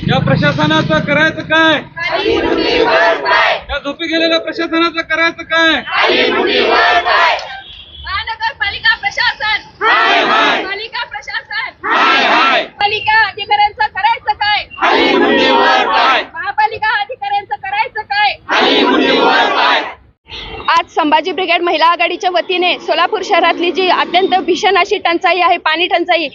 या प्रशासनाचं करायचं काय? या झोपी गेलेल्या प्रशासनाचं करायचं काय? महानगरपालिका प्रशासन, हाय हाय, पालिका प्रशासन, हाय हाय, पालिका अधिकाऱ्यांचं करायचं काय? खाली मुंडीवर पाय, महापालिका अधिकाऱ्यांचं करायचं काय? खाली मुंडीवर पाय. आज संभाजी ब्रिगेड महिला आघाडीच्या वतीने सोलापूर शहरातली जी अत्यंत भीषण अशी टंचाई आहे, पाणी टंचाई,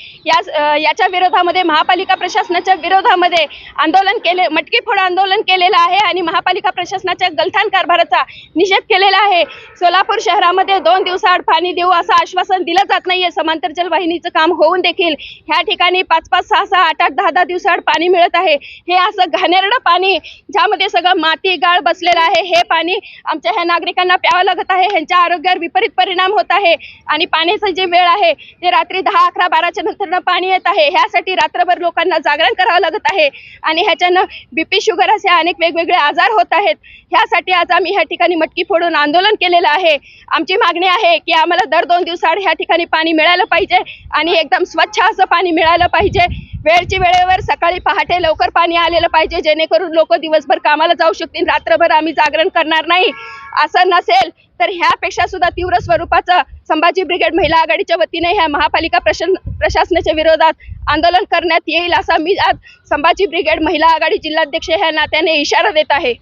याच्या विरोधामध्ये महापालिका प्रशासनाच्या विरोधामध्ये आंदोलन केले, मटकी फोड आंदोलन केलेलं आहे आणि महापालिका प्रशासनाच्या गलथान कारभाराचा निषेध केलेला आहे. सोलापूर शहरामध्ये 2 दिवसाआड पाणी देऊ असं आश्वासन दिलं जात नाहीये. समांतर जलवाहिनीचं काम होऊन देखील ह्या ठिकाणी 5-5, 6-6, 8-8, 10-10 दिवसाआड पाणी मिळत आहे. हे असं घाणेरडं पाणी ज्यामध्ये सगळं माती गाळ बसलेलं आहे, हे पाणी आमच्या ह्या नागरिकांना प्यावं लागत आहे. ह्यांच्या आरोग्यावर विपरीत परिणाम होत आहे आणि पाण्याची जी वेळ आहे ते रात्री 10, 11, 12च्या नंतर पाणी येत आहे. ह्यासाठी रात्रभर लोकांना जागरण करावं लागत आहे आणि ह्याच्यानं BP, शुगर असे अनेक वेगवेगळे आजार होत आहेत. ह्यासाठी आज आम्ही ह्या ठिकाणी मटकी फोडून आंदोलन केलेलं आहे. आमची मागणी आहे की आम्हाला दर 2 दिवसाआड ह्या ठिकाणी पाणी मिळालं पाहिजे आणि एकदम स्वच्छ असं पाणी मिळालं पाहिजे. वेळची वेळेवर सकाळी पहाटे लवकर पाणी आलेलं पाहिजे, जेणेकरून लोक दिवसभर कामाला जाऊ शकतील. रात्रभर आम्ही जागरण करणार नाही. असं नसेल तर ह्यापेक्षा सुद्धा तीव्र स्वरूपाचं संभाजी ब्रिगेड महिला आघाडीच्या वतीने ह्या महापालिका प्रशासनाच्या विरोधात आंदोलन करण्यात येईल, असा मी आज संभाजी ब्रिगेड महिला आघाडी जिल्हाध्यक्ष ह्या नात्याने इशारा देत आहे.